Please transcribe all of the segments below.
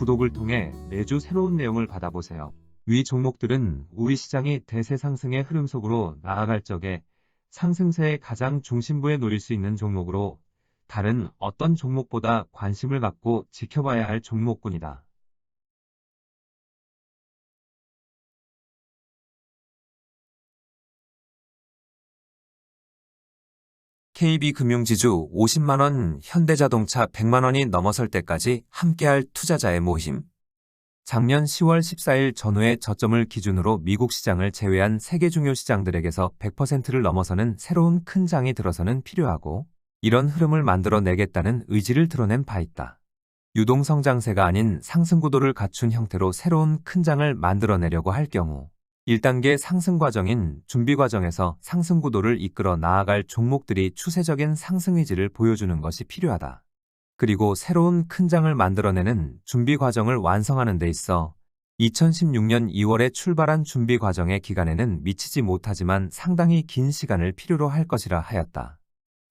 구독을 통해 매주 새로운 내용을 받아보세요. 위 종목들은 우리 시장이 대세 상승의 흐름 속으로 나아갈 적에 상승세의 가장 중심부에 놓일 수 있는 종목으로 다른 어떤 종목보다 관심을 갖고 지켜봐야 할 종목군이다. KB금융지주 50만원, 현대자동차 100만원이 넘어설 때까지 함께할 투자자의 모임. 작년 10월 14일 전후의 저점을 기준으로 미국 시장을 제외한 세계 중요 시장들에게서 100%를 넘어서는 새로운 큰 장이 들어서는 필요하고, 이런 흐름을 만들어내겠다는 의지를 드러낸 바 있다. 유동성장세가 아닌 상승구도를 갖춘 형태로 새로운 큰 장을 만들어내려고 할 경우 1단계 상승 과정인 준비 과정에서 상승구도를 이끌어 나아갈 종목들이 추세적인 상승 의지를 보여주는 것이 필요하다. 그리고 새로운 큰 장을 만들어내는 준비 과정을 완성하는 데 있어 2016년 2월에 출발한 준비 과정의 기간에는 미치지 못하지만 상당히 긴 시간을 필요로 할 것이라 하였다.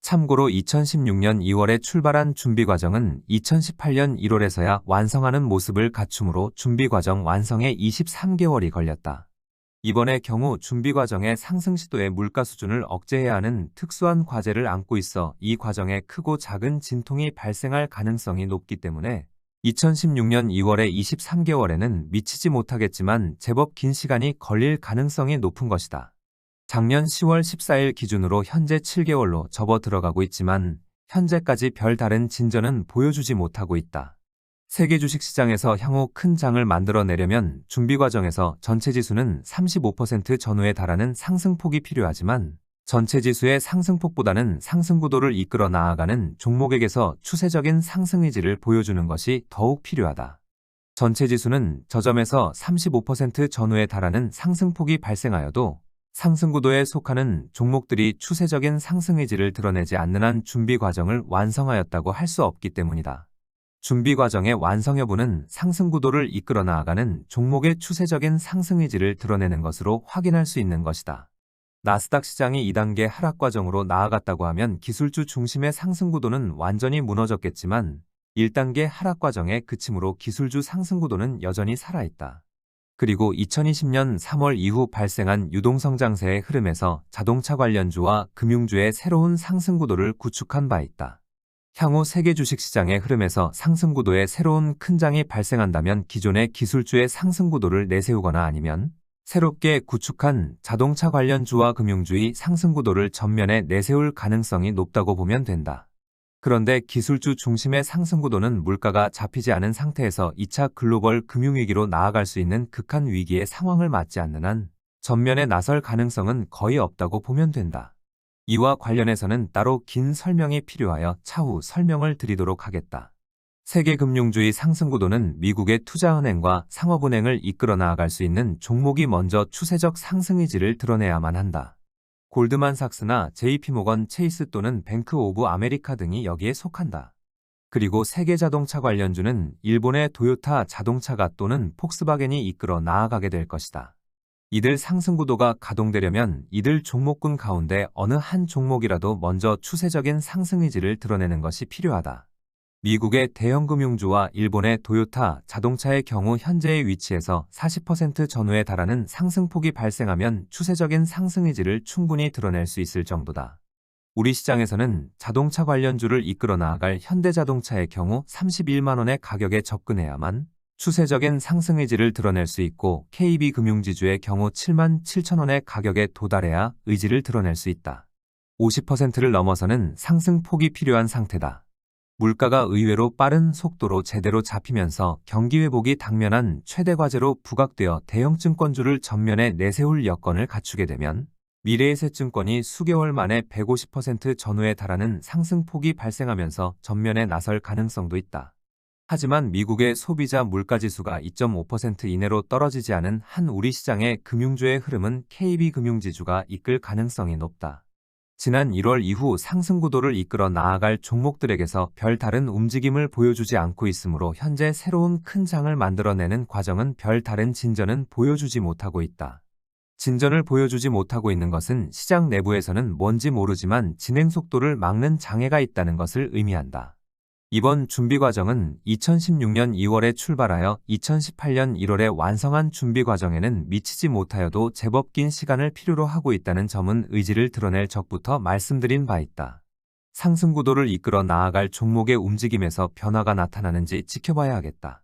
참고로 2016년 2월에 출발한 준비 과정은 2018년 1월에서야 완성하는 모습을 갖추므로 준비 과정 완성에 23개월이 걸렸다. 이번의 경우 준비 과정의 상승 시도의 물가 수준을 억제해야 하는 특수한 과제를 안고 있어 이 과정에 크고 작은 진통이 발생할 가능성이 높기 때문에 2016년 2월에 23개월에는 미치지 못하겠지만 제법 긴 시간이 걸릴 가능성이 높은 것이다. 작년 10월 14일 기준으로 현재 7개월로 접어 들어가고 있지만 현재까지 별다른 진전은 보여주지 못하고 있다. 세계 주식시장에서 향후 큰 장을 만들어내려면 준비 과정에서 전체 지수는 35% 전후에 달하는 상승폭이 필요하지만 전체 지수의 상승폭보다는 상승구도를 이끌어 나아가는 종목에게서 추세적인 상승 의지를 보여주는 것이 더욱 필요하다. 전체 지수는 저점에서 35% 전후에 달하는 상승폭이 발생하여도 상승구도에 속하는 종목들이 추세적인 상승 의지를 드러내지 않는 한 준비 과정을 완성하였다고 할 수 없기 때문이다. 준비 과정의 완성 여부는 상승구도를 이끌어 나아가는 종목의 추세적인 상승 의지를 드러내는 것으로 확인할 수 있는 것이다. 나스닥 시장이 2단계 하락 과정으로 나아갔다고 하면 기술주 중심의 상승구도는 완전히 무너졌겠지만 1단계 하락 과정의 그침으로 기술주 상승구도는 여전히 살아있다. 그리고 2020년 3월 이후 발생한 유동성장세의 흐름에서 자동차 관련주와 금융주의 새로운 상승구도를 구축한 바 있다. 향후 세계 주식시장의 흐름에서 상승구도의 새로운 큰 장이 발생한다면 기존의 기술주의 상승구도를 내세우거나 아니면 새롭게 구축한 자동차 관련주와 금융주의 상승구도를 전면에 내세울 가능성이 높다고 보면 된다. 그런데 기술주 중심의 상승구도는 물가가 잡히지 않은 상태에서 2차 글로벌 금융위기로 나아갈 수 있는 극한 위기의 상황을 맞지 않는 한 전면에 나설 가능성은 거의 없다고 보면 된다. 이와 관련해서는 따로 긴 설명이 필요하여 차후 설명을 드리도록 하겠다. 세계금융주의 상승구도는 미국의 투자은행과 상업은행을 이끌어 나아갈 수 있는 종목이 먼저 추세적 상승 의지를 드러내야만 한다. 골드만삭스나 JP모건 체이스 또는 뱅크 오브 아메리카 등이 여기에 속한다. 그리고 세계자동차 관련주는 일본의 도요타 자동차가 또는 폭스바겐이 이끌어 나아가게 될 것이다. 이들 상승구도가 가동되려면 이들 종목군 가운데 어느 한 종목이라도 먼저 추세적인 상승 의지를 드러내는 것이 필요하다. 미국의 대형금융주와 일본의 도요타 자동차의 경우 현재의 위치에서 40% 전후에 달하는 상승폭이 발생하면 추세적인 상승 의지를 충분히 드러낼 수 있을 정도다. 우리 시장에서는 자동차 관련주를 이끌어 나아갈 현대자동차의 경우 31만원의 가격에 접근해야만 추세적인 상승 의지를 드러낼 수 있고 KB금융지주의 경우 7만 7천원의 가격에 도달해야 의지를 드러낼 수 있다. 50%를 넘어서는 상승폭이 필요한 상태다. 물가가 의외로 빠른 속도로 제대로 잡히면서 경기 회복이 당면한 최대 과제로 부각되어 대형 증권주를 전면에 내세울 여건을 갖추게 되면 미래에셋증권이 수개월 만에 150% 전후에 달하는 상승폭이 발생하면서 전면에 나설 가능성도 있다. 하지만 미국의 소비자 물가지수가 2.5% 이내로 떨어지지 않은 한 우리 시장의 금융주의 흐름은 KB금융지주가 이끌 가능성이 높다. 지난 1월 이후 상승구도를 이끌어 나아갈 종목들에게서 별다른 움직임을 보여주지 않고 있으므로 현재 새로운 큰 장을 만들어내는 과정은 별다른 진전은 보여주지 못하고 있다. 진전을 보여주지 못하고 있는 것은 시장 내부에서는 뭔지 모르지만 진행 속도를 막는 장애가 있다는 것을 의미한다. 이번 준비 과정은 2016년 2월에 출발하여 2018년 1월에 완성한 준비 과정에는 미치지 못하여도 제법 긴 시간을 필요로 하고 있다는 점은 의지를 드러낼 적부터 말씀드린 바 있다. 상승 구도를 이끌어 나아갈 종목의 움직임에서 변화가 나타나는지 지켜봐야 하겠다.